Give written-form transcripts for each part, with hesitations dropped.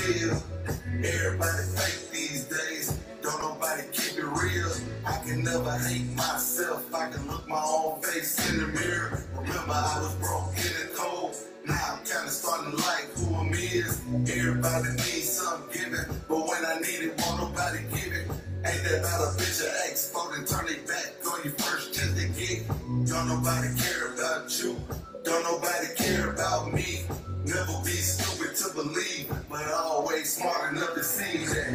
feel. Everybody fake these days. Don't nobody keep it real. I can never hate myself. I can look my own face in the mirror. Remember I was broke and cold. Now I'm kinda starting to like who I'm is. Everybody needs something given, but when I need it, won't nobody give it. Ain't that about a bitch or ex and turn their back on your first chance to get. Don't nobody care about you. Don't nobody care about me. Never be stupid to believe, but always smart enough to see that.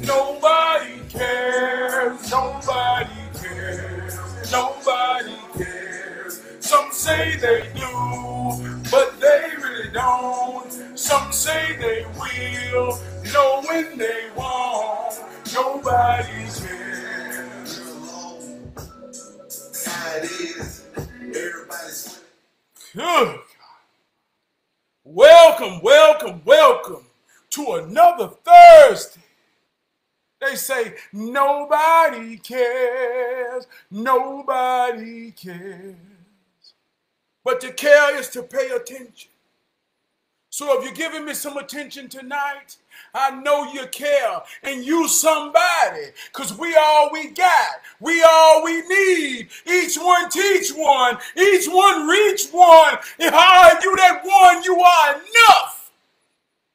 Nobody cares. Nobody cares. Nobody cares. Some say they do, but they really don't. Some say they will, know when they won't. Nobody cares. How it is. Everybody's Good. Welcome, welcome, welcome to another Thursday. They say nobody cares, nobody cares. But to care is to pay attention. So if you're giving me some attention tonight, I know you care and you somebody, because we all we got. We all we need. Each one teach one. Each one reach one. If I are you that one, you are enough.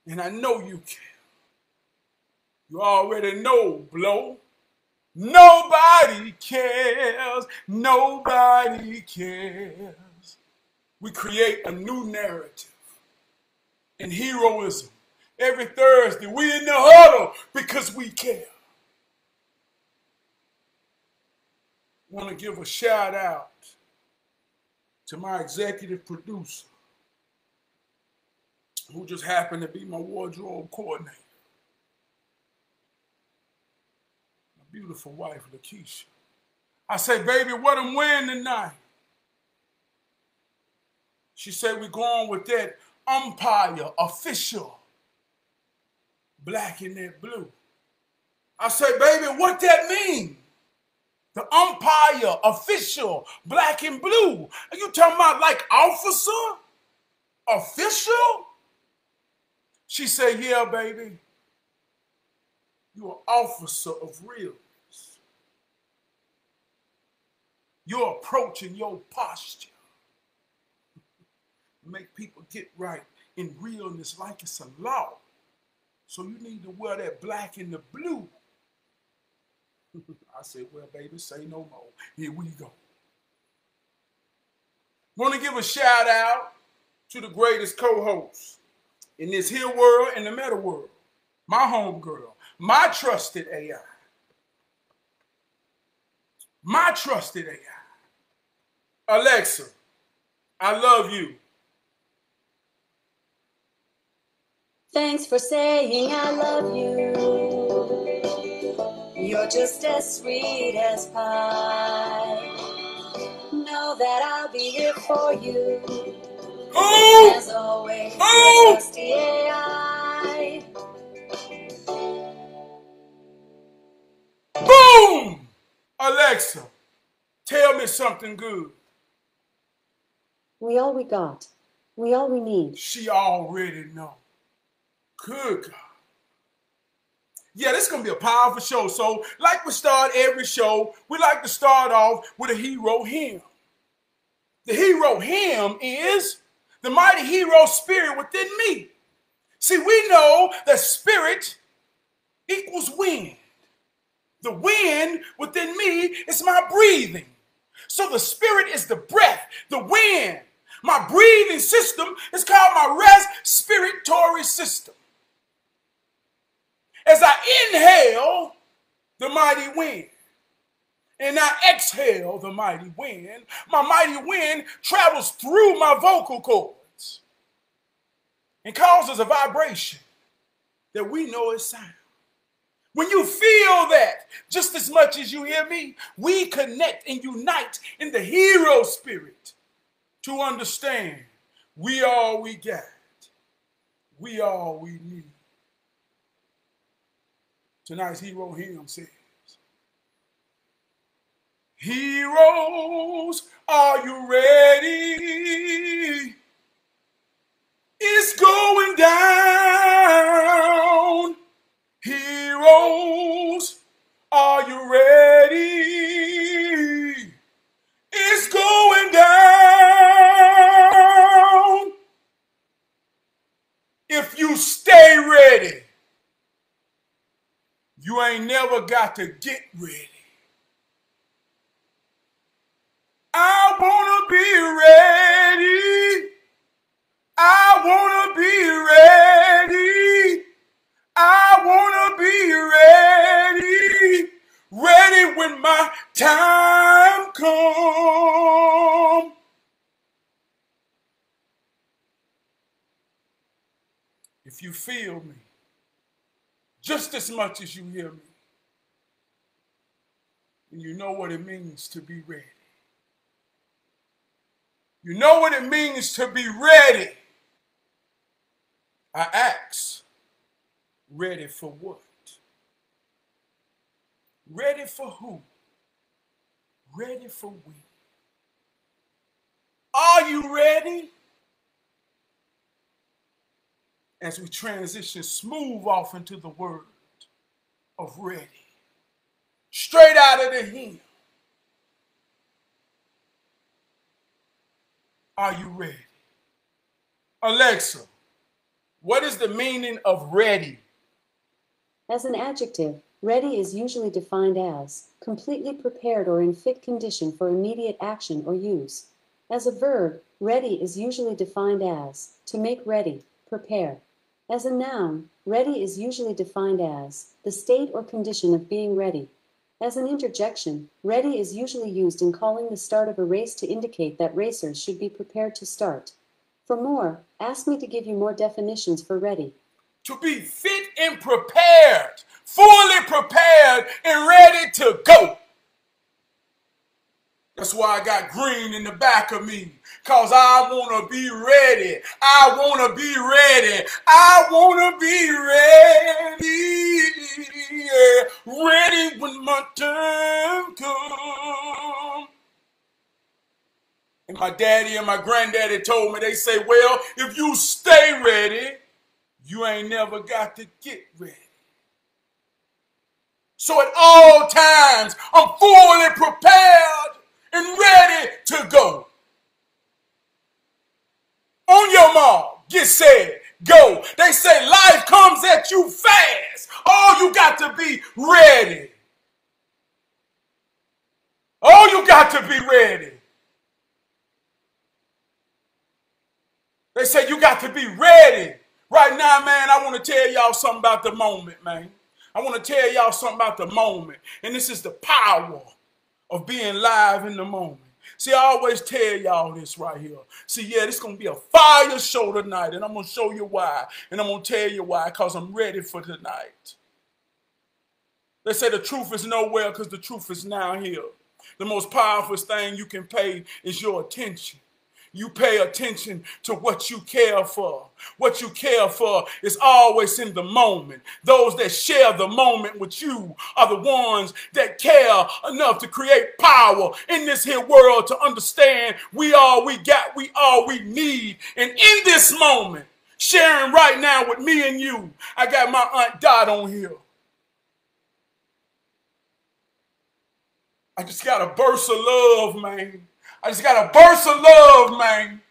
And I know you care. You already know, Blow. Nobody cares. Nobody cares. We create a new narrative and heroism. Every Thursday, we in the huddle because we care. Want to give a shout out to my executive producer, who just happened to be my wardrobe coordinator. My beautiful wife, Lakeisha. I say, baby, what I'm wearing tonight? She said, we're going with that umpire official. Black and that blue. I say, baby, what that mean? The umpire, official, black and blue. Are you talking about like officer? Official? She said, yeah, baby. You're an officer of realness. Your approach and your posture make people get right in realness like it's a law. So you need to wear that black and the blue. I said, well, baby, say no more. Here we go. Want to give a shout out to the greatest co-host in this here world and the meta world. My homegirl, my trusted AI. My trusted AI. Alexa, I love you. Thanks for saying I love you. You're just as sweet as pie. Know that I'll be here for you. Oh! As always, Oh! your trusty AI. Boom! Alexa, tell me something good. We all we got. We all we need. She already know. Good God. Yeah, this is going to be a powerful show. So, like we start every show, we like to start off with a hero hymn. The hero hymn is the mighty hero spirit within me. See, we know that spirit equals wind. The wind within me is my breathing. So the spirit is the breath, the wind. My breathing system is called my respiratory system. As I inhale the mighty wind and I exhale the mighty wind, my mighty wind travels through my vocal cords and causes a vibration that we know is sound. When you feel that, just as much as you hear me, we connect and unite in the hero spirit to understand we all we got. We all we need. Tonight's hero hymn says, heroes, are you ready? It's going down. stay ready, you ain't never got to get ready. I wanna be ready. I wanna be ready. I wanna be ready. Ready when my time comes. If you feel me just as much as you hear me, and you know what it means to be ready. You know what it means to be ready. I ask, ready for what? Ready for who? Ready for when? Are you ready? As we transition smooth off into the word of ready. Straight out of the hymn. Are you ready? Alexa, what is the meaning of ready? As an adjective, ready is usually defined as completely prepared or in fit condition for immediate action or use. As a verb, ready is usually defined as to make ready, prepare. As a noun, ready is usually defined as the state or condition of being ready. As an interjection, ready is usually used in calling the start of a race to indicate that racers should be prepared to start. For more, ask me to give you more definitions for ready. To be fit and prepared, fully prepared and ready to go. That's why I got green in the back of me, because I want to be ready. I want to be ready. I want to be ready. Yeah. Ready when my time comes. And my daddy and my granddaddy told me, they say, well, if you stay ready, you ain't never got to get ready. So at all times, I'm fully prepared and ready to go. On your mark, get set, go. They say life comes at you fast. All you got to be ready. All you got to be ready. They say you got to be ready. Right now, man, I want to tell y'all something about the moment, man. I want to tell y'all something about the moment. And this is the power of being live in the moment. See, I always tell y'all this right here. See, yeah, this is going to be a fire show tonight. And I'm going to show you why. And I'm going to tell you why, because I'm ready for tonight. They say the truth is nowhere because the truth is now here. The most powerful thing you can pay is your attention. You pay attention to what you care for. What you care for is always in the moment. Those that share the moment with you are the ones that care enough to create power in this here world to understand we all we got, we all we need. And in this moment, sharing right now with me and you, I got my Aunt Dot on here. I just got a burst of love, man. I just got a burst of love, man,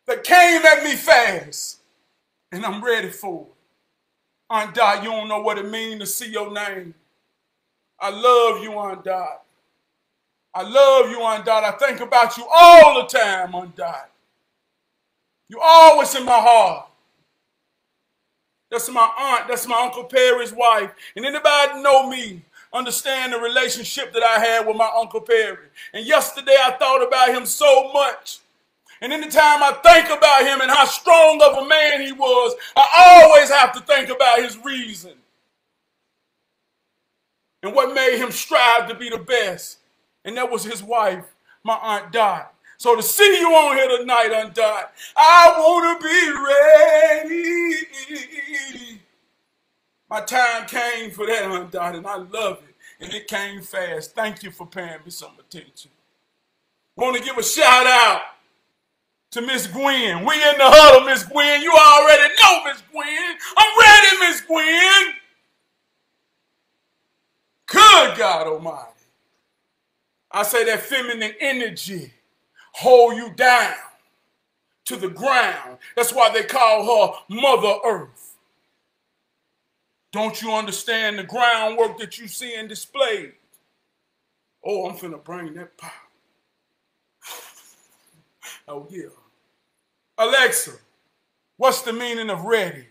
that came at me fast, and I'm ready for it. Aunt Dot, you don't know what it means to see your name. I love you, Aunt Dot. I love you, Aunt Dot. I think about you all the time, Aunt Dot. You always in my heart. That's my aunt. That's my Uncle Perry's wife. And anybody know me understand the relationship that I had with my Uncle Perry. And yesterday I thought about him so much. And anytime I think about him and how strong of a man he was, I always have to think about his reason. And what made him strive to be the best. And that was his wife, my Aunt Dot. So to see you on here tonight, Aunt Dot, I want to be ready. My time came for that, Aunt Dot, and I love it. And it came fast. Thank you for paying me some attention. Want to give a shout out to Miss Gwen. We in the huddle, Miss Gwen. You already know, Miss Gwen. I'm ready, Miss Gwen. Good God Almighty. I say that feminine energy hold you down to the ground. That's why they call her Mother Earth. Don't you understand the groundwork that you see and displayed? Oh, I'm finna bring that power. Oh, yeah. Alexa, what's the meaning of ready?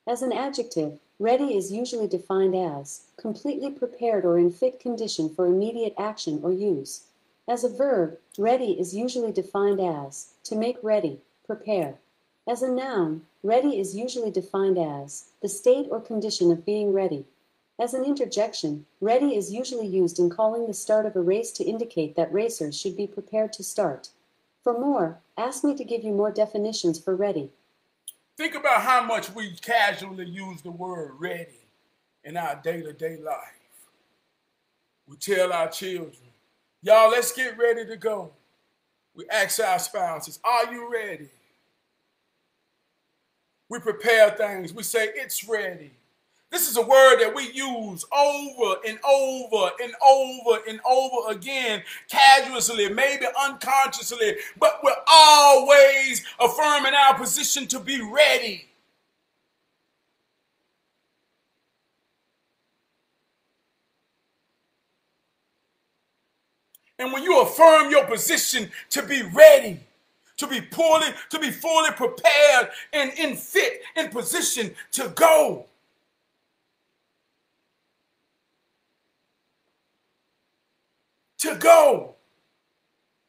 As an adjective, ready is usually defined as completely prepared or in fit condition for immediate action or use. As a verb, ready is usually defined as to make ready, prepare. As a noun, ready is usually defined as the state or condition of being ready. As an interjection, ready is usually used in calling the start of a race to indicate that racers should be prepared to start. For more, ask me to give you more definitions for ready. Think about how much we casually use the word ready in our day-to-day life. We tell our children, y'all, let's get ready to go. We ask our spouses, are you ready? We prepare things. We say, it's ready. This is a word that we use over and over and over and over again, casually, maybe unconsciously, but we're always affirming our position to be ready. And when you affirm your position to be ready, to be fully prepared and in fit, in position to go. To go.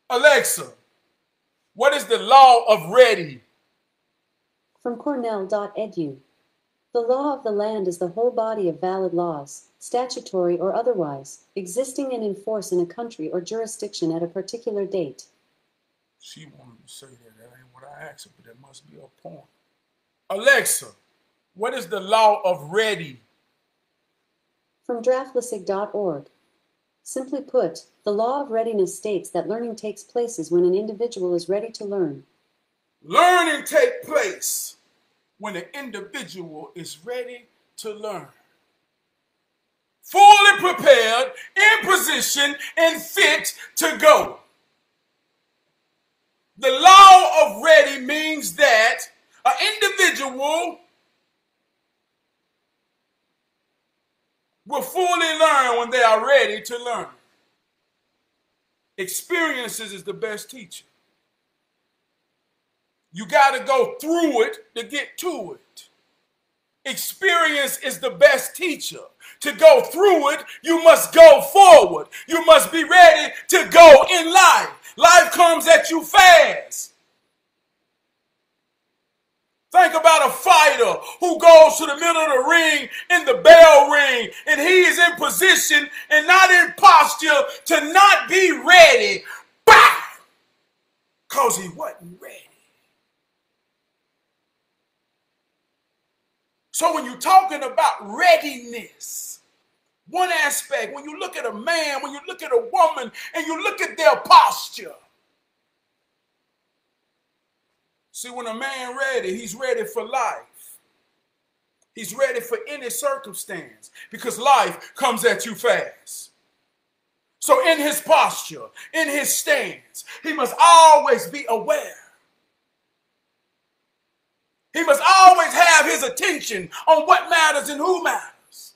Alexa, what is the law of ready? From Cornell.edu. The law of the land is the whole body of valid laws, statutory or otherwise, existing and in force in a country or jurisdiction at a particular date. She wanted to say that. That ain't what I asked her, but that must be a point. Alexa, what is the law of ready? From draftlisig.org. Simply put, the law of readiness states that learning takes place when an individual is ready to learn. Learning takes place when an individual is ready to learn. Fully prepared, in position, and fit to go. The law of ready means that an individual will fully learn when they are ready to learn. Experiences is the best teacher. You got to go through it to get to it. Experience is the best teacher. To go through it, you must go forward. You must be ready to go in life. Life comes at you fast. Think about a fighter who goes to the middle of the ring and the bell ring, and he is in position and not in posture to not be ready. Bah! Because he wasn't ready. So when you're talking about readiness, one aspect, when you look at a man, when you look at a woman, and you look at their posture. See, when a man ready, he's ready for life. He's ready for any circumstance because life comes at you fast. So in his posture, in his stance, he must always be aware. He must always have his attention on what matters and who matters.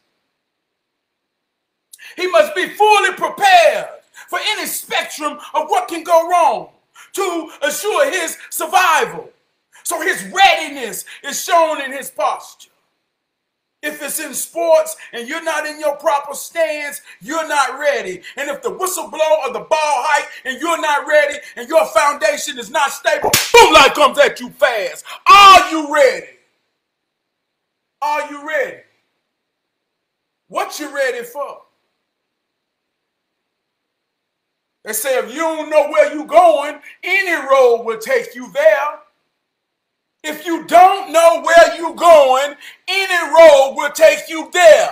He must be fully prepared for any spectrum of what can go wrong to assure his survival. So his readiness is shown in his posture. If it's in sports and you're not in your proper stance, you're not ready. And if the whistle blow or the ball hike and you're not ready and your foundation is not stable, boom, life comes at you fast. Are you ready? Are you ready? What you ready for? They say if you don't know where you're going, any road will take you there. If you don't know where you're going, any road will take you there.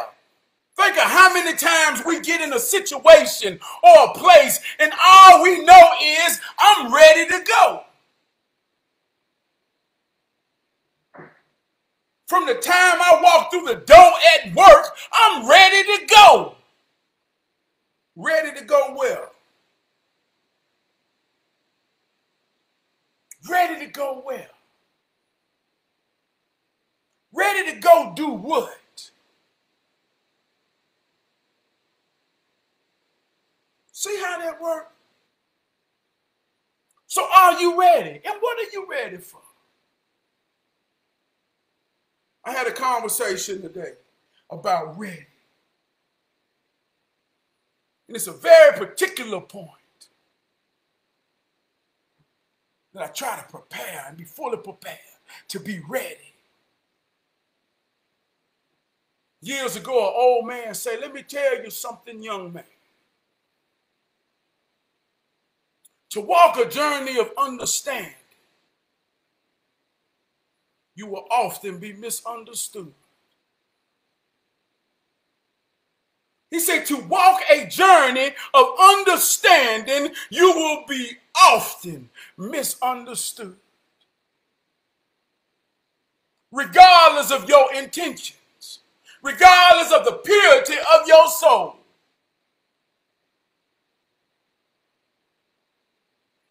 Think of how many times we get in a situation or a place and all we know is, I'm ready to go. From the time I walk through the door at work, I'm ready to go. Ready to go where? Ready to go where? Ready to go do what? See how that works? So are you ready? And what are you ready for? I had a conversation today about ready. And it's a very particular point that I try to prepare and be fully prepared to be ready. Years ago, an old man said, let me tell you something, young man. To walk a journey of understanding, you will often be misunderstood. He said, to walk a journey of understanding, you will be often misunderstood. Regardless of your intentions, regardless of the purity of your soul,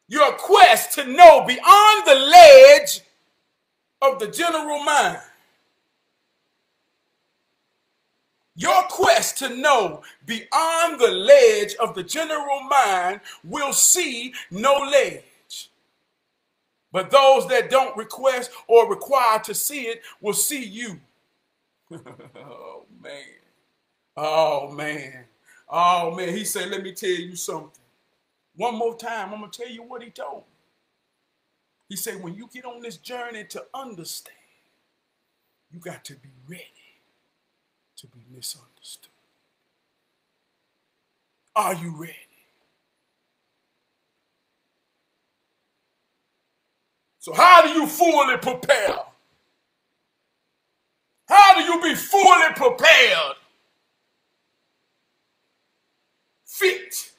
your quest to know beyond the ledge of the general mind, your quest to know beyond the ledge of the general mind will see no ledge. But those that don't request or require to see it will see you. Oh, man. Oh, man. Oh, man. He said, let me tell you something. One more time, I'm going to tell you what he told me. He said, when you get on this journey to understand, you got to be ready to be misunderstood. Are you ready? So how do you fully prepare? How do you be fully prepared? Fit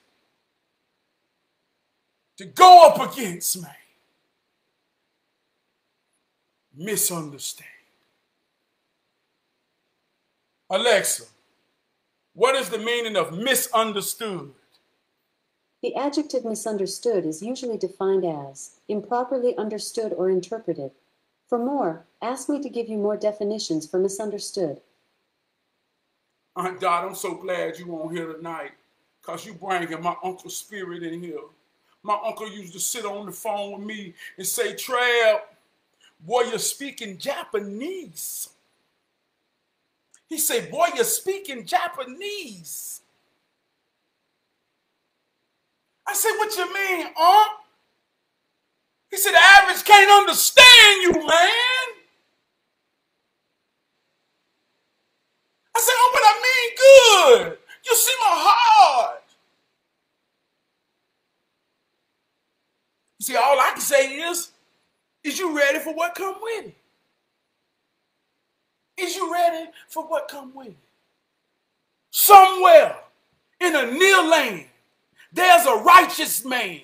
to go up against, man, misunderstand. Alexa, what is the meaning of misunderstood? The adjective misunderstood is usually defined as improperly understood or interpreted. For more, ask me to give you more definitions for misunderstood. Aunt Dot, I'm so glad you on here tonight because you bringing my uncle's spirit in here. My uncle used to sit on the phone with me and say, Trav, boy, you're speaking Japanese. He said, boy, you're speaking Japanese. I said, what you mean, Unc? He said, the average can't understand you, man. I said, oh, but I mean good. You see my heart. You see, all I can say is you ready for what come with it? Is you ready for what come with it? Somewhere in a near land, there's a righteous man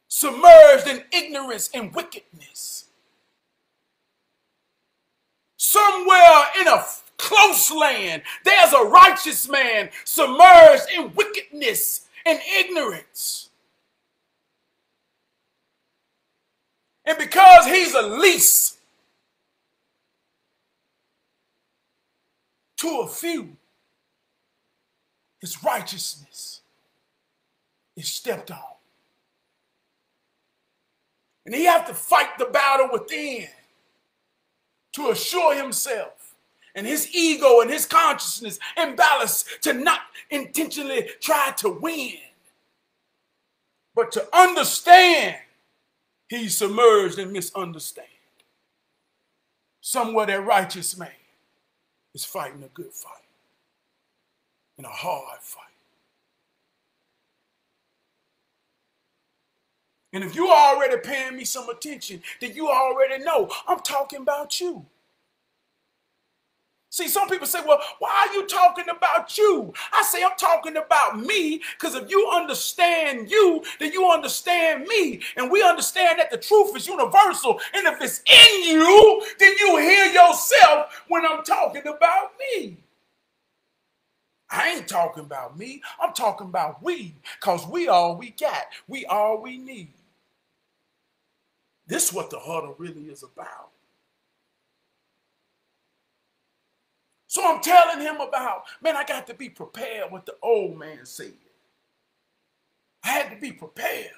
submerged in ignorance and wickedness. Somewhere in a close land, there's a righteous man submerged in wickedness and ignorance. And because he's a lease to a few, his righteousness is stepped on. And he has to fight the battle within to assure himself and his ego and his consciousness and balance to not intentionally try to win, but to understand he's submerged and misunderstand. Somewhere that righteous man is fighting a good fight and a hard fight. And if you already paying me some attention, then you already know I'm talking about you. See, some people say, well, why are you talking about you? I say I'm talking about me because if you understand you, then you understand me. And we understand that the truth is universal. And if it's in you, then you hear yourself when I'm talking about me. I ain't talking about me. I'm talking about we because we all we got. We all we need. This is what the huddle really is about. So I'm telling him about, man, I got to be prepared what the old man said. I had to be prepared.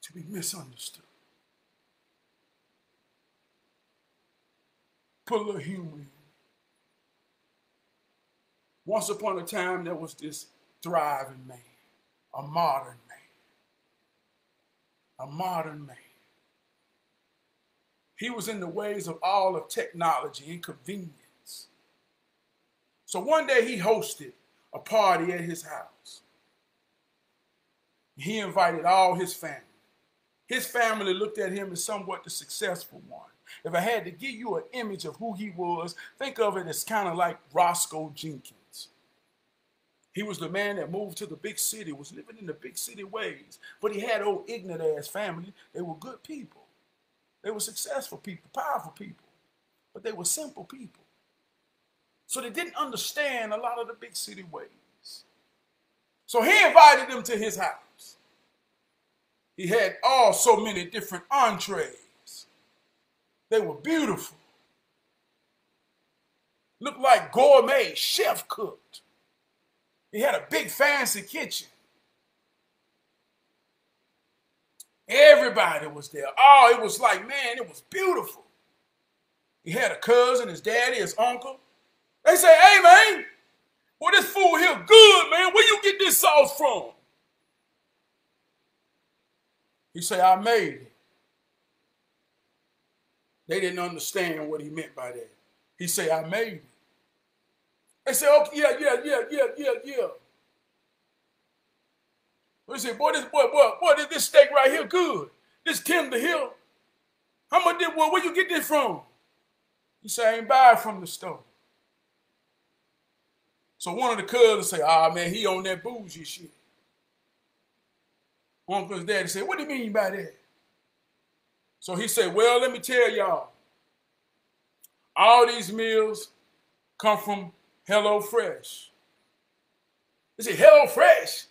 To be misunderstood. Put a little humor in. Once upon a time, there was this thriving man, a modern man, a modern man. He was in the ways of all of technology and convenience. So one day he hosted a party at his house. He invited all his family. His family looked at him as somewhat the successful one. If I had to give you an image of who he was, think of it as kind of like Roscoe Jenkins. He was the man that moved to the big city, was living in the big city ways. But he had old ignorant ass family. They were good people. They were successful people, powerful people. But they were simple people. So they didn't understand a lot of the big city ways. So he invited them to his house. He had all so many different entrees. They were beautiful. Looked like gourmet, chef cooked. He had a big fancy kitchen. Everybody was there. Oh, it was like, man, it was beautiful. He had a cousin, his daddy, his uncle. They say, hey, man, well, this food here good, man. Where you get this sauce from? He say, I made it. They didn't understand what he meant by that. He say, I made it. They say, okay, yeah. They say, boy, this steak right here good. This tender here. How much did, where you get this from? He say, I ain't buy it from the store. So one of the cousins say, man, he on that bougie shit. Uncle's daddy said, what do you mean by that? So he said, well, let me tell y'all. All these meals come from HelloFresh. They say, HelloFresh?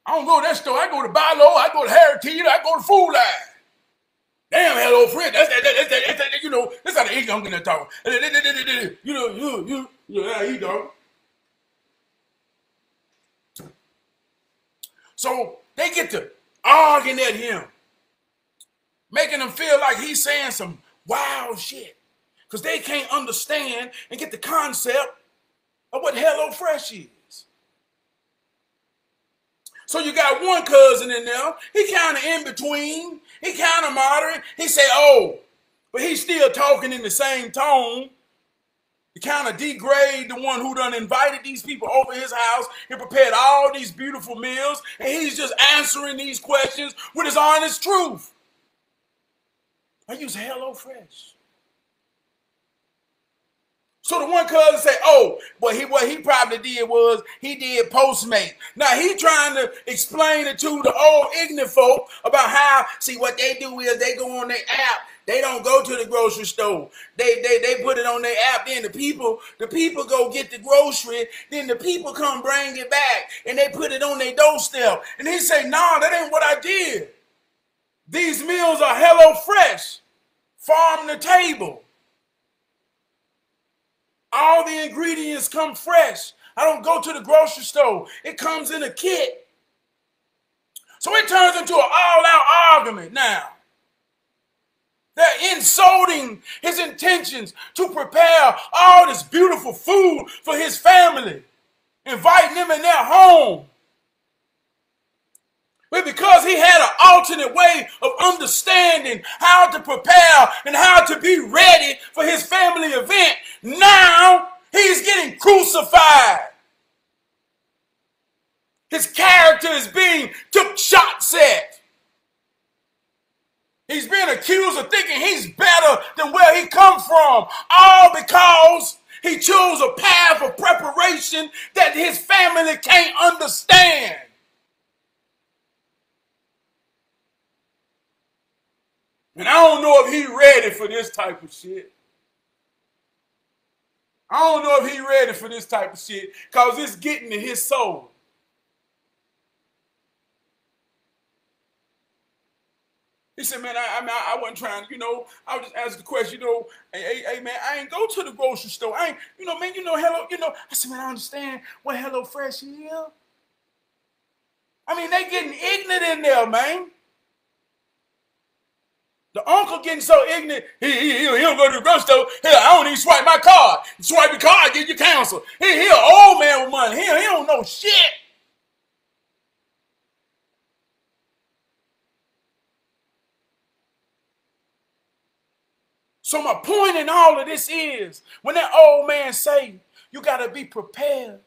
I don't go to that store. I go to Bi-Lo. I go to Heritage. I go to Food Line. Damn, HelloFresh. That's you know, that's how the English don't get talking. He don't. So they get to arguing at him, making him feel like he's saying some wild shit because they can't understand and get the concept of what HelloFresh is. So you got one cousin in there. He kind of in between. He kind of moderate. He say, oh, but he's still talking in the same tone. He kind of degrade the one who done invited these people over his house and prepared all these beautiful meals. And he's just answering these questions with his honest truth. I use HelloFresh. So the one cousin say, oh, what he probably did was he did Postmate. Now he trying to explain it to the old ignorant folk about how, see, what they do is they go on their app. They don't go to the grocery store. They put it on their app. Then the people go get the grocery. Then the people come bring it back. And they put it on their doorstep. And he say, nah, that ain't what I did. These meals are HelloFresh. Farm to table. All the ingredients come fresh. I don't go to the grocery store. It comes in a kit. So it turns into an all-out argument now. They're insulting his intentions to prepare all this beautiful food for his family, inviting them in their home. But because he had an alternate way of understanding how to prepare and how to be ready for his family event, now he's getting crucified. His character is being took shots at. He's being accused of thinking he's better than where he come from, all because he chose a path of preparation that his family can't understand. And I don't know if he's ready for this type of shit. I don't know if he ready for this type of shit because it's getting to his soul. He said, man, I wasn't trying, I was just asking the question, hey, man, I ain't go to the grocery store. I ain't, man, hello, I said, man, I understand what HelloFresh is. I mean, they getting ignorant in there, man. The uncle getting so ignorant, he don't go to the grocery store. Hell, I don't even swipe my card. Swipe your card, get your counsel. He an old man with money. He don't know shit. So my point in all of this is, when that old man say, you got to be prepared.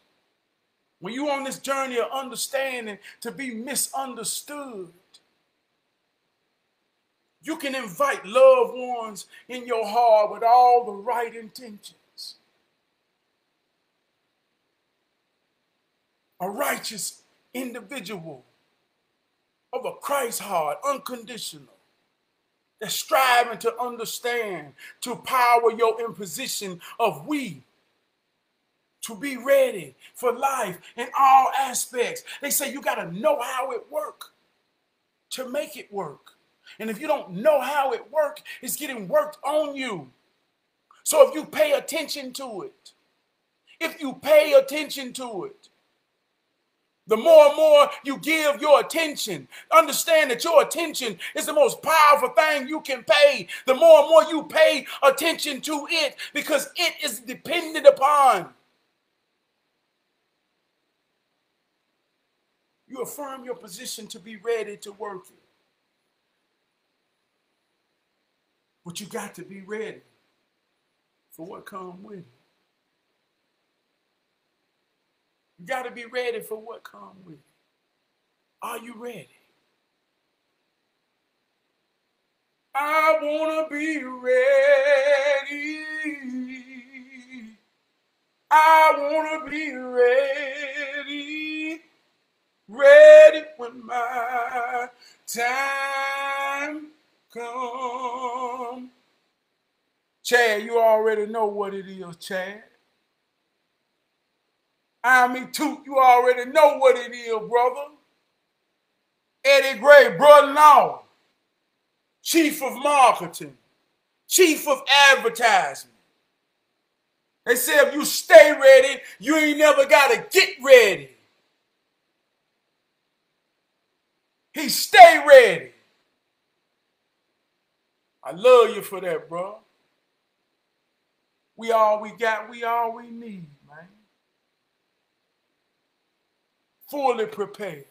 When you on this journey of understanding to be misunderstood, you can invite loved ones in your heart with all the right intentions. A righteous individual of a Christ heart, unconditional, that's striving to understand, to power your imposition of we, to be ready for life in all aspects. They say you got to know how it works to make it work. And if you don't know how it works, it's getting worked on you. So if you pay attention to it, the more and more you give your attention, understand that your attention is the most powerful thing you can pay. The more and more you pay attention to it, because it is dependent upon. You affirm your position to be ready to work it. But you got to be ready for what comes with it. You got to be ready for what comes with it. Are you ready? I want to be ready. I want to be ready. Ready when my time comes. Chad, you already know what it is, Chad. Toot, you already know what it is, brother. Eddie Gray, brother-in-law, chief of marketing, chief of advertising. They say if you stay ready, you ain't never got to get ready. He stay ready. I love you for that, bro. We all we got, we all we need, man. Fully prepared.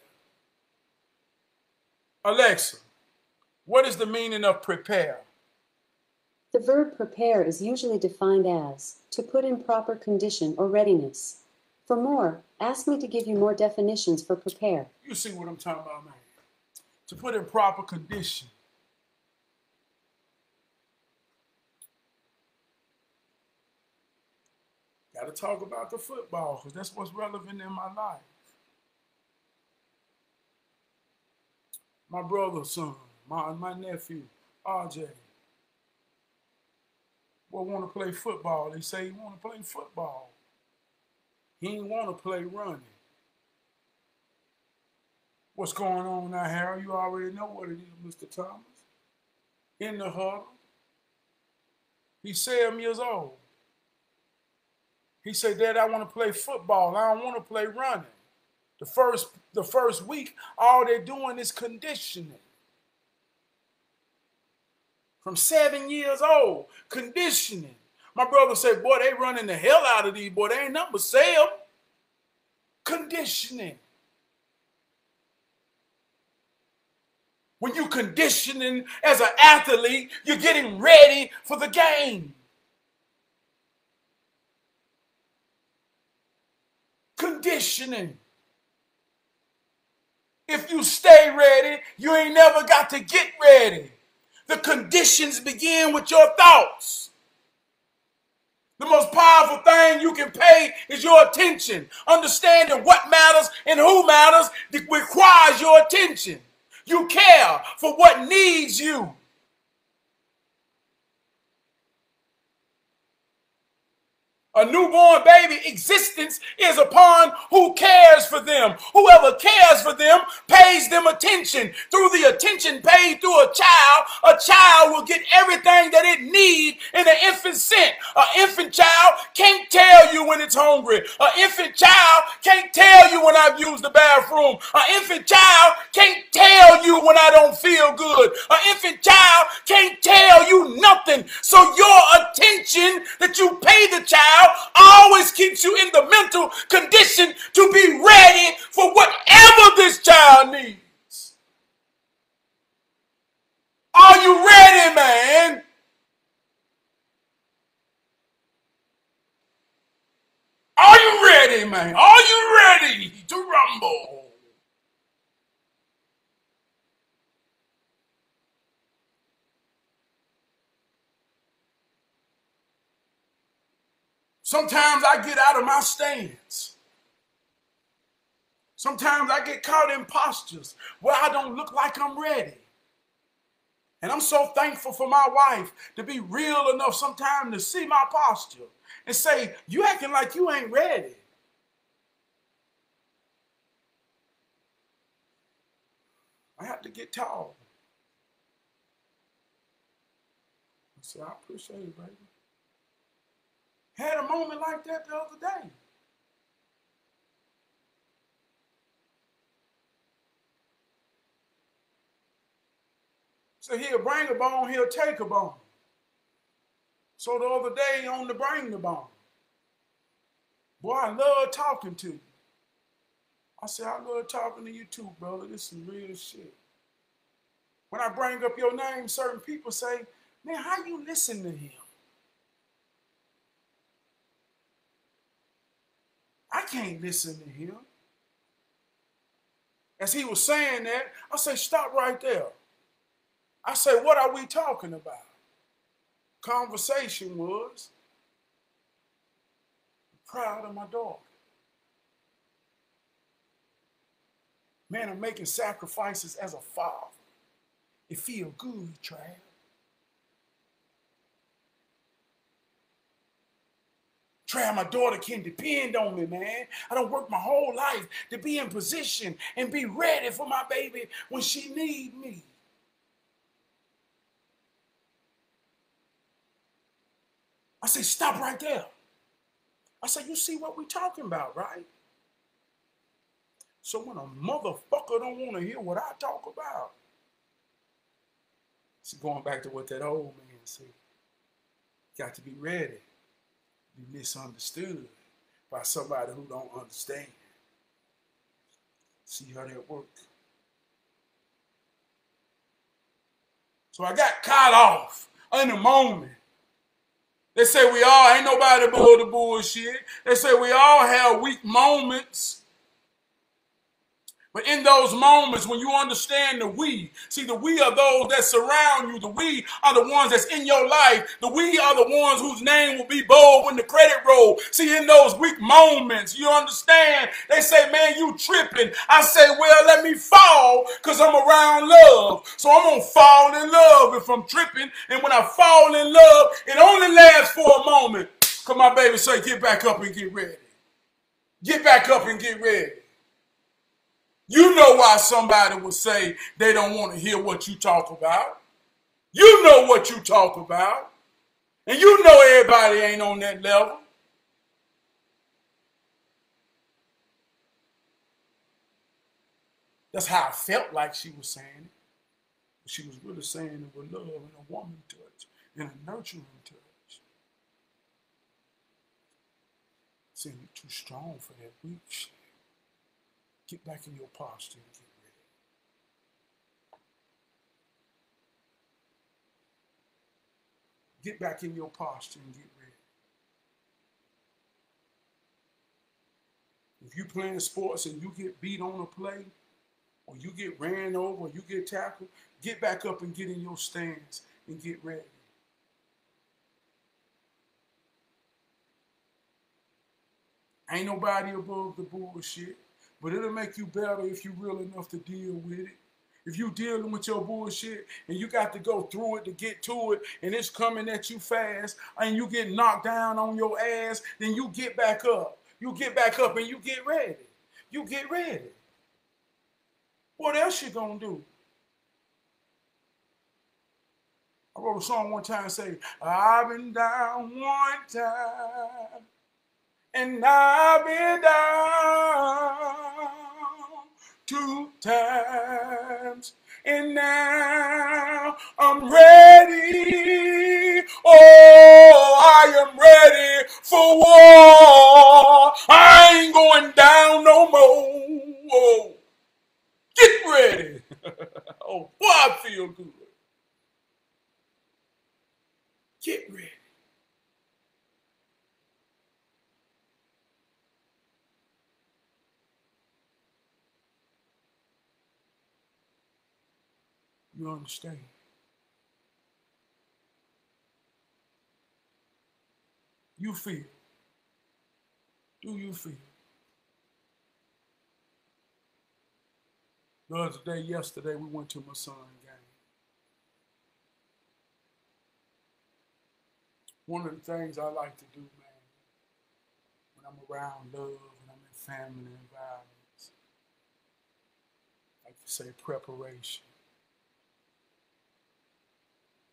Alexa, what is the meaning of prepare? The verb prepare is usually defined as to put in proper condition or readiness. For more, ask me to give you more definitions for prepare. You see what I'm talking about, man. To put in proper condition. Got to talk about the football because that's what's relevant in my life. My brother's son, my nephew, RJ, will want to play football. They say he want to play football. He ain't want to play running. What's going on now, Harold? You already know what it is, Mr. Thomas. In the huddle. He's 7 years old. He said, Dad, I want to play football. I don't want to play running. The first week, all they're doing is conditioning. From 7 years old, conditioning. My brother said, boy, they running the hell out of these, boy. They ain't nothing but sell. Conditioning. When you conditioning as an athlete, you're getting ready for the game. Conditioning. If you stay ready, you ain't never got to get ready. The conditions begin with your thoughts. The most powerful thing you can pay is your attention. Understanding what matters and who matters requires your attention. You care for what needs you. A newborn baby existence is upon who cares for them. Whoever cares for them pays them attention. Through the attention paid through a child will get everything that it needs in an infant scent. An infant child can't tell you when it's hungry. An infant child can't tell you when I've used the bathroom. An infant child can't tell you when I don't feel good. An infant child can't tell you nothing. So your attention that you pay the child always keeps you in the mental condition to be ready for whatever this child needs. Are you ready, man? Are you ready, man? Are you ready to rumble? Sometimes I get out of my stance. Sometimes I get caught in postures where I don't look like I'm ready. And I'm so thankful for my wife to be real enough sometimes to see my posture and say, you acting like you ain't ready. I have to get tall. I said, I appreciate it, baby. Had a moment like that the other day. So he'll bring a bone, he'll take a bone. So the other day on the bring the bone. Boy, I love talking to you. I said, I love talking to you too, brother. This is some real shit. When I bring up your name, certain people say, man, how you listen to him? I can't listen to him. As he was saying that, I say, stop right there. I say, what are we talking about? Conversation was, I'm proud of my daughter. Man, I'm making sacrifices as a father. It feel good, Trav. Trav, my daughter can depend on me, man. I don't work my whole life to be in position and be ready for my baby when she need me. I say, stop right there. I say, you see what we talking about, right? So when a motherfucker don't want to hear what I talk about, it's going back to what that old man said. Got to be ready. Be misunderstood by somebody who don't understand. See how that works. So I got caught off in a moment. They say we all, ain't nobody above the bullshit. They say we all have weak moments. But in those moments when you understand the we, see the we are those that surround you. The we are the ones that's in your life. The we are the ones whose name will be bold when the credit roll. See, in those weak moments, you understand, they say, man, you tripping. I say, well, let me fall because I'm around love. So I'm going to fall in love if I'm tripping. And when I fall in love, it only lasts for a moment. Because my baby say, get back up and get ready. Get back up and get ready. You know why somebody would say they don't want to hear what you talk about. You know what you talk about. And you know everybody ain't on that level. That's how I felt like she was saying it. But she was really saying it with love and a woman touch and a nurturing touch. Saying you're too strong for that weak shit. Get back in your posture and get ready. Get back in your posture and get ready. If you playing sports and you get beat on a play, or you get ran over, or you get tackled, get back up and get in your stance and get ready. Ain't nobody above the bullshit. But it'll make you better if you're real enough to deal with it. If you dealing with your bullshit and you got to go through it to get to it and it's coming at you fast and you get knocked down on your ass, then you get back up. You get back up and you get ready. You get ready. What else you gonna do? I wrote a song one time say, I've been down one time and I've been down two times. And now I'm ready. Oh, I am ready for war. I ain't going down no more. Oh, get ready. Oh, boy, I feel good. Get ready. You understand? You feel. Do you feel? The other day, yesterday, we went to my son's game. One of the things I like to do, man, when I'm around love, when I'm in family environments, like to say preparation,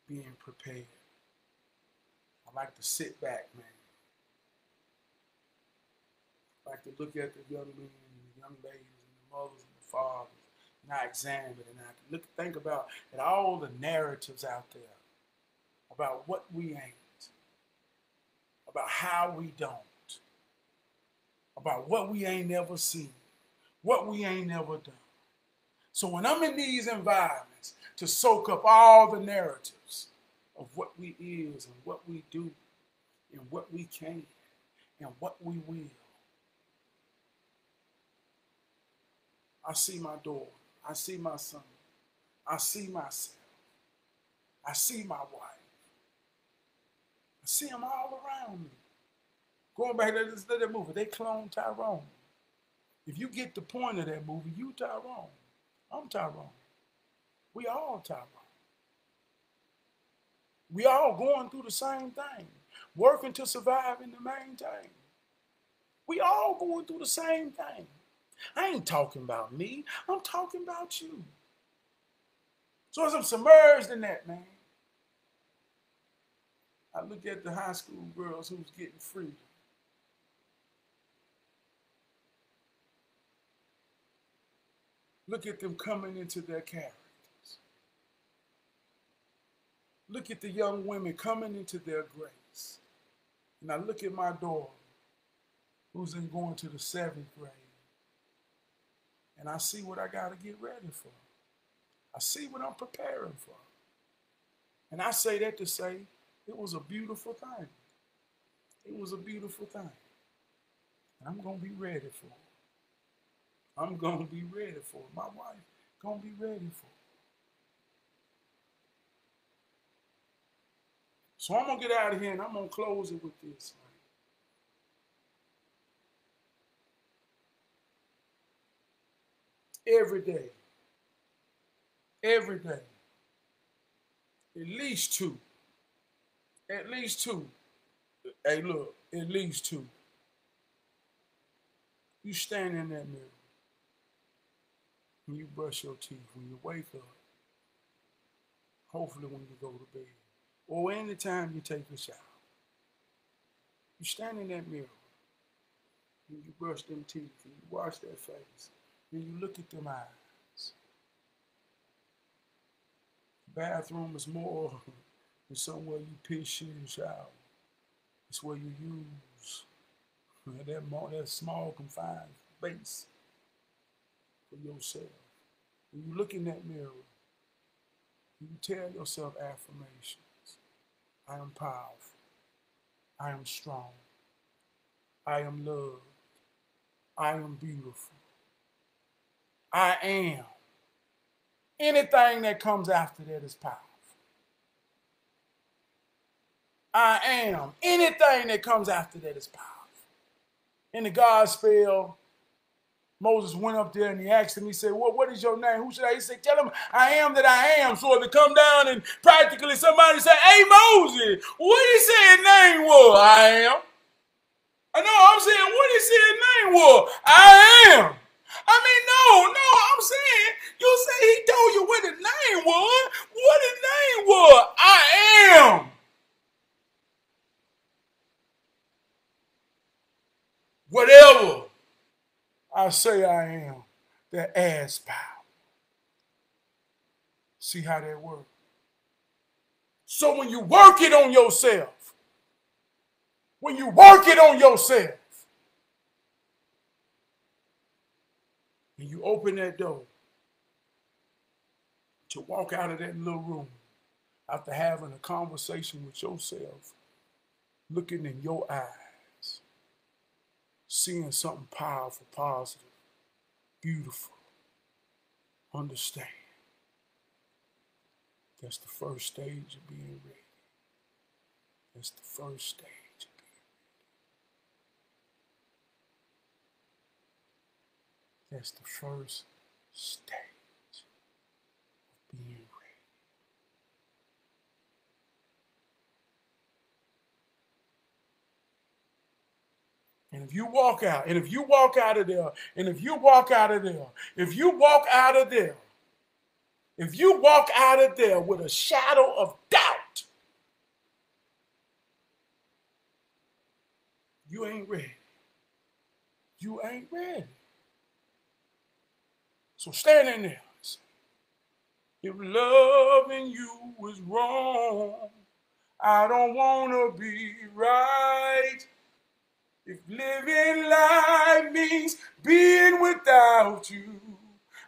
being prepared. I like to sit back, man. I like to look at the young men and the young ladies and the mothers and the fathers, and I examine it, and I think about all the narratives out there about what we ain't, about how we don't, about what we ain't never seen, what we ain't never done. So when I'm in these environments to soak up all the narratives of what we is and what we do and what we can and what we will, I see my daughter, I see my son, I see myself, I see my wife, I see them all around me. Going back to that movie, they cloned Tyrone. If you get the point of that movie, you Tyrone. I'm Tyrone. We all Tyrone. We all going through the same thing, working to survive and to maintain. We all going through the same thing. I ain't talking about me. I'm talking about you. So as I'm submerged in that, man, I look at the high school girls who's getting freedom. Look at them coming into their characters. Look at the young women coming into their grace. And I look at my daughter, who's going to the 7th grade, and I see what I got to get ready for. I see what I'm preparing for. And I say that to say it was a beautiful thing. It was a beautiful thing. And I'm going to be ready for it. I'm going to be ready for it. My wife going to be ready for it. So I'm going to get out of here and I'm going to close it with this. Every day, at least two. Hey, look, at least two. You stand in that mirror. When you brush your teeth, when you wake up, hopefully when you go to bed, or anytime you take a shower, you stand in that mirror, and you brush them teeth, and you wash that face, and you look at them eyes. The bathroom is more than somewhere you piss, shit, and shower. It's where you use that small confined space for yourself. When you look in that mirror, you tell yourself affirmations. I am powerful. I am strong. I am loved. I am beautiful. I am. Anything that comes after that is powerful. I am. Anything that comes after that is powerful. In the Godspell, Moses went up there and he asked him, he said, well, what is your name? Who should I? He said, tell him I am that I am. So to come down and practically somebody say, hey, Moses, what did he say his name was? I am. I know, I'm saying, what did he say his name was? I am. I mean, no, I'm saying, you say he told you what his name was. What his name was? I am. Whatever I say I am, that adds power. See how that works? So when you work it on yourself, and you open that door to walk out of that little room after having a conversation with yourself, looking in your eyes, seeing something powerful, positive, beautiful, understand. That's the first stage of being ready. That's the first stage of being ready. That's the first stage of being ready. And if you walk out, and if you walk out of there, and if you walk out of there, if you walk out of there, if you walk out of there with a shadow of doubt, you ain't ready. You ain't ready. So stand in there. If loving you is wrong, I don't want to be right. If living life means being without you,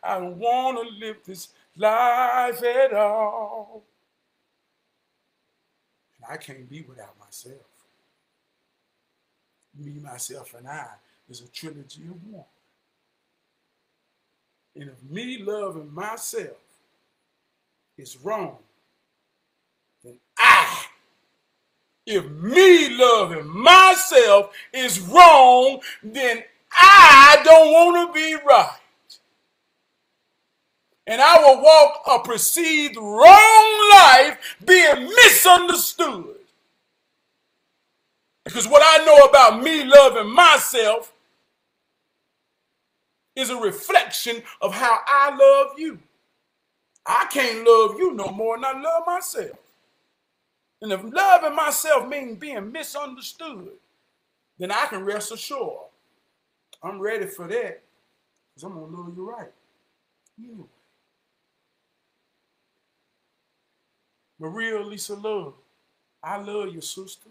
I don't want to live this life at all. And I can't be without myself. Me, myself, and I is a trilogy of one. And if me loving myself is wrong, then if me loving myself is wrong, then I don't want to be right. And I will walk a perceived wrong life being misunderstood. Because what I know about me loving myself is a reflection of how I love you. I can't love you no more than I love myself. And if loving myself means being misunderstood, then I can rest assured I'm ready for that, because I'm going to love you right. Anyway. Maria Lisa Love, I love you, sister.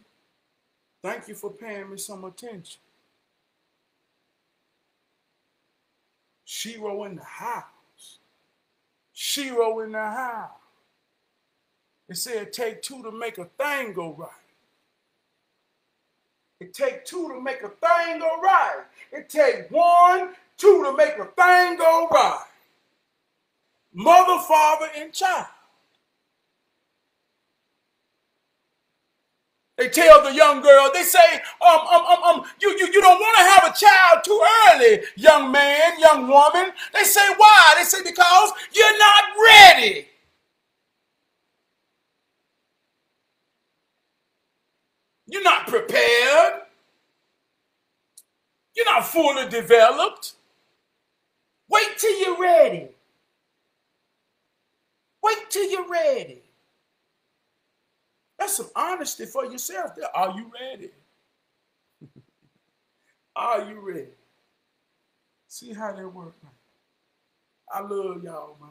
Thank you for paying me some attention. Shiro in the house. Shiro in the house. It said take two to make a thing go right. It take two to make a thing go right. It take 1, 2 to make a thing go right. Mother, father, and child. They tell the young girl, they say, you don't want to have a child too early, young man, young woman. They say, why? They say, because you're not ready. You're not prepared. You're not fully developed. Wait till you're ready. Wait till you're ready. That's some honesty for yourself there. Are you ready? Are you ready? See how that works, man. I love y'all, man.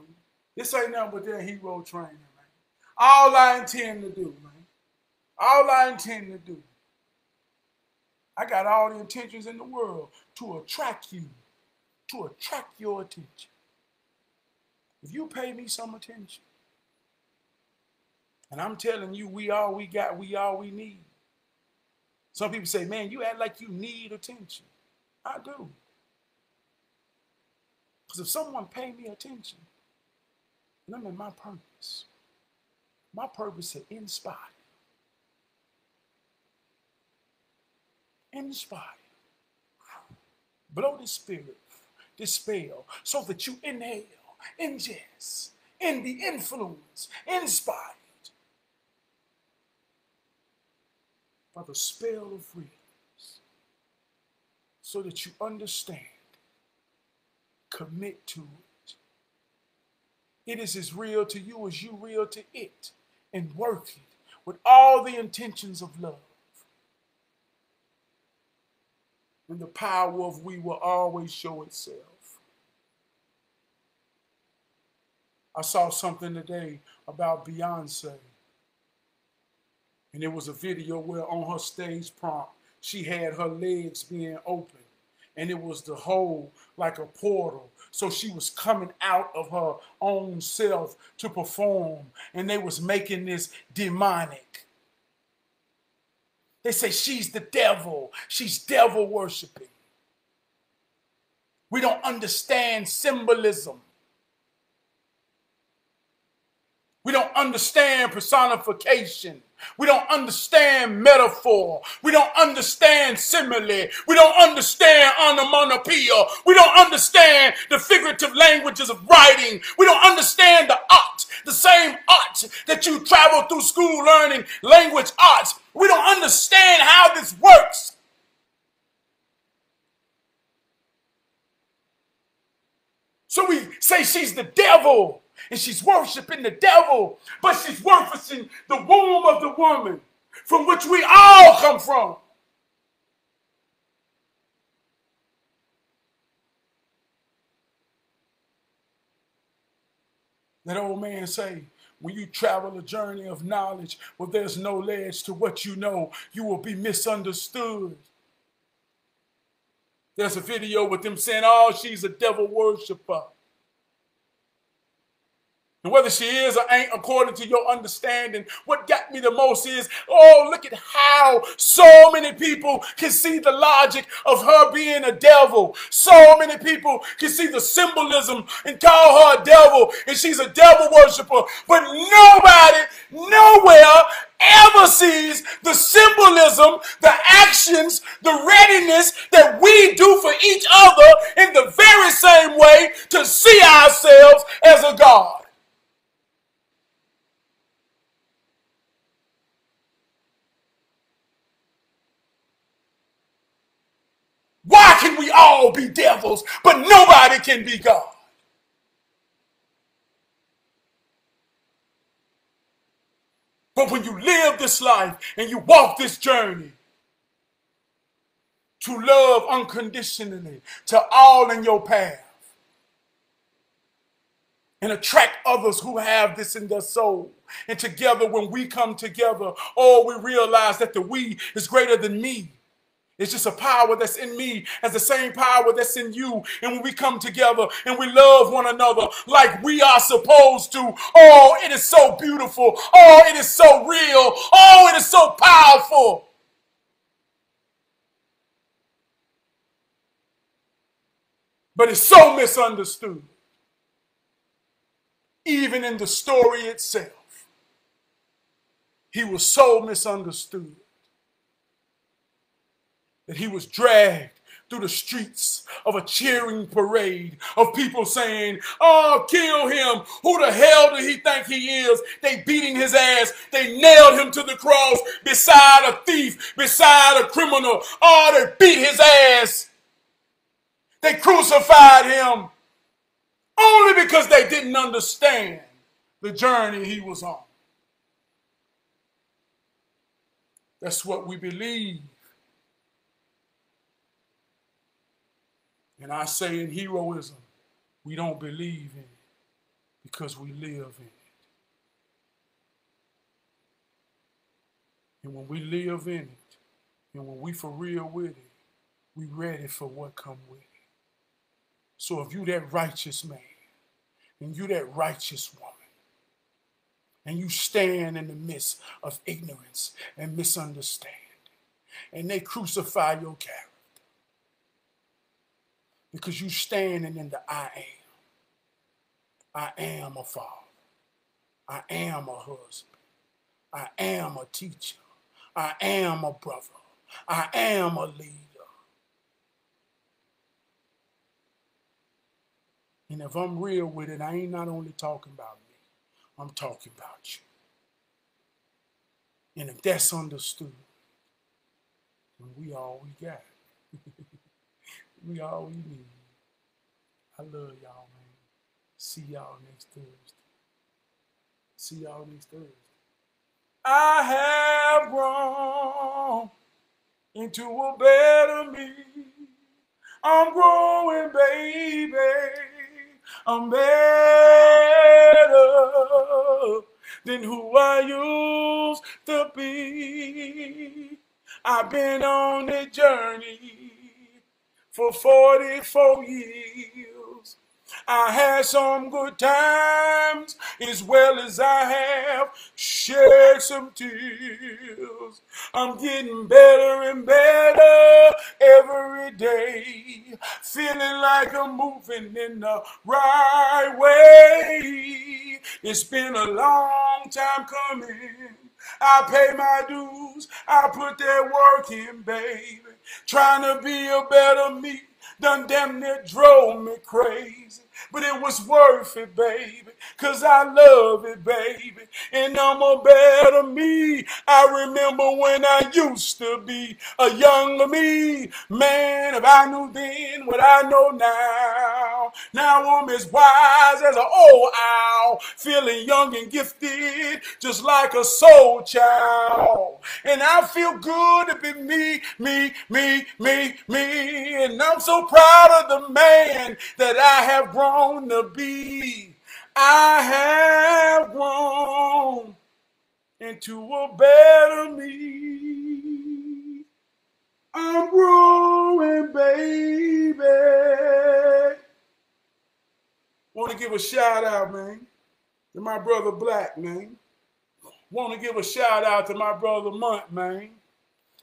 This ain't nothing but that hero training, man. All I intend to do, man. All I intend to do. I got all the intentions in the world to attract you, to attract your attention. If you pay me some attention, and I'm telling you, we all we got, we all we need. Some people say, man, you act like you need attention. I do. Because if someone pay me attention, then I'm in my purpose. My purpose is to inspire. Inspire. Blow the spirit. dispel, so that you inhale, ingest, and be influenced, inspired by the spell of realness, so that you understand, commit to it. It is as real to you as you real to it, and work it with all the intentions of love. And the power of we will always show itself. I saw something today about Beyonce. And it was a video where on her stage prompt, she had her legs being open. And it was the hole like a portal. So she was coming out of her own self to perform. And they was making this demonic. They say she's the devil. She's devil worshiping. We don't understand symbolism. We don't understand personification. We don't understand metaphor. We don't understand simile. We don't understand onomatopoeia. We don't understand the figurative languages of writing. We don't understand the art, the same art that you travel through school learning, language arts. We don't understand how this works. So we say she's the devil. And she's worshiping the devil, but she's worshiping the womb of the woman from which we all come from. That old man say, when you travel a journey of knowledge where there's no ledge to what you know, you will be misunderstood. There's a video with them saying, oh, she's a devil worshiper. And whether she is or ain't according to your understanding, what got me the most is, oh, look at how so many people can see the logic of her being a devil. So many people can see the symbolism and call her a devil, and she's a devil worshiper. But nobody, nowhere ever sees the symbolism, the actions, the readiness that we do for each other in the very same way to see ourselves as a God. Why can we all be devils, but nobody can be God? But when you live this life and you walk this journey to love unconditionally to all in your path and attract others who have this in their soul, and together when we come together, oh, we realize that the we is greater than me. It's just a power that's in me as the same power that's in you. And when we come together and we love one another like we are supposed to, oh, it is so beautiful. Oh, it is so real. Oh, it is so powerful. But it's so misunderstood. Even in the story itself, he was so misunderstood that he was dragged through the streets of a cheering parade of people saying, oh, kill him. Who the hell do he think he is? They beating his ass. They nailed him to the cross beside a thief, beside a criminal. Oh, they beat his ass. They crucified him only because they didn't understand the journey he was on. That's what we believe. And I say in heroism, we don't believe in it because we live in it. And when we live in it, and when we for real with it, we ready for what come with it. So if you that righteous man, and you that righteous woman, and you stand in the midst of ignorance and misunderstanding, and they crucify your character, because you standing in the I am. I am a father. I am a husband. I am a teacher. I am a brother. I am a leader. And if I'm real with it, I ain't not only talking about me, I'm talking about you. And if that's understood, then we all we got. We all we need. I love y'all, man. See y'all next Thursday. See y'all next Thursday. I have grown into a better me. I'm growing, baby. I'm better than who I used to be. I've been on a journey for 44 years. I had some good times as well as I have shed some tears. I'm getting better and better every day, feeling like I'm moving in the right way. It's been a long time coming. I pay my dues, I put that work in, baby. Trying to be a better me done damn near drove me crazy. But it was worth it, baby, cause I love it, baby. And I'm a better me. I remember when I used to be a younger me. Man, if I knew then what I know now. Now I'm as wise as an old owl, feeling young and gifted, just like a soul child. And I feel good to be me. And I'm so proud of the man that I have grown to be. I have grown into a better me. I'm growing, baby. Want to give a shout out, man, to my brother Black, man. Want to give a shout out to my brother Munt, man.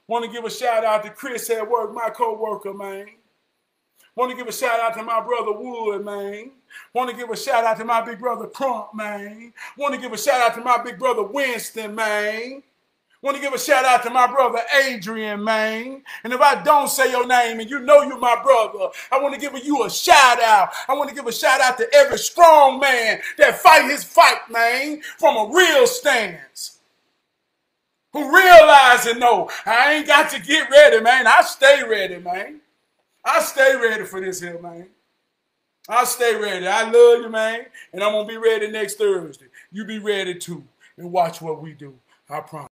Want to give a shout out to Chris at work, my co-worker, man. Want to give a shout out to my brother Wood, man. Want to give a shout out to my big brother Crump, man. Want to give a shout out to my big brother Winston, man. Want to give a shout out to my brother Adrian, man. And if I don't say your name and you know you're my brother, I want to give you a shout out. I want to give a shout out to every strong man that fight his fight, man, from a real stance. Who realize and know I ain't got to get ready, man. I stay ready, man. I stay ready for this here, man. I stay ready. I love you, man. And I'm going to be ready next Thursday. You be ready too. And watch what we do. I promise.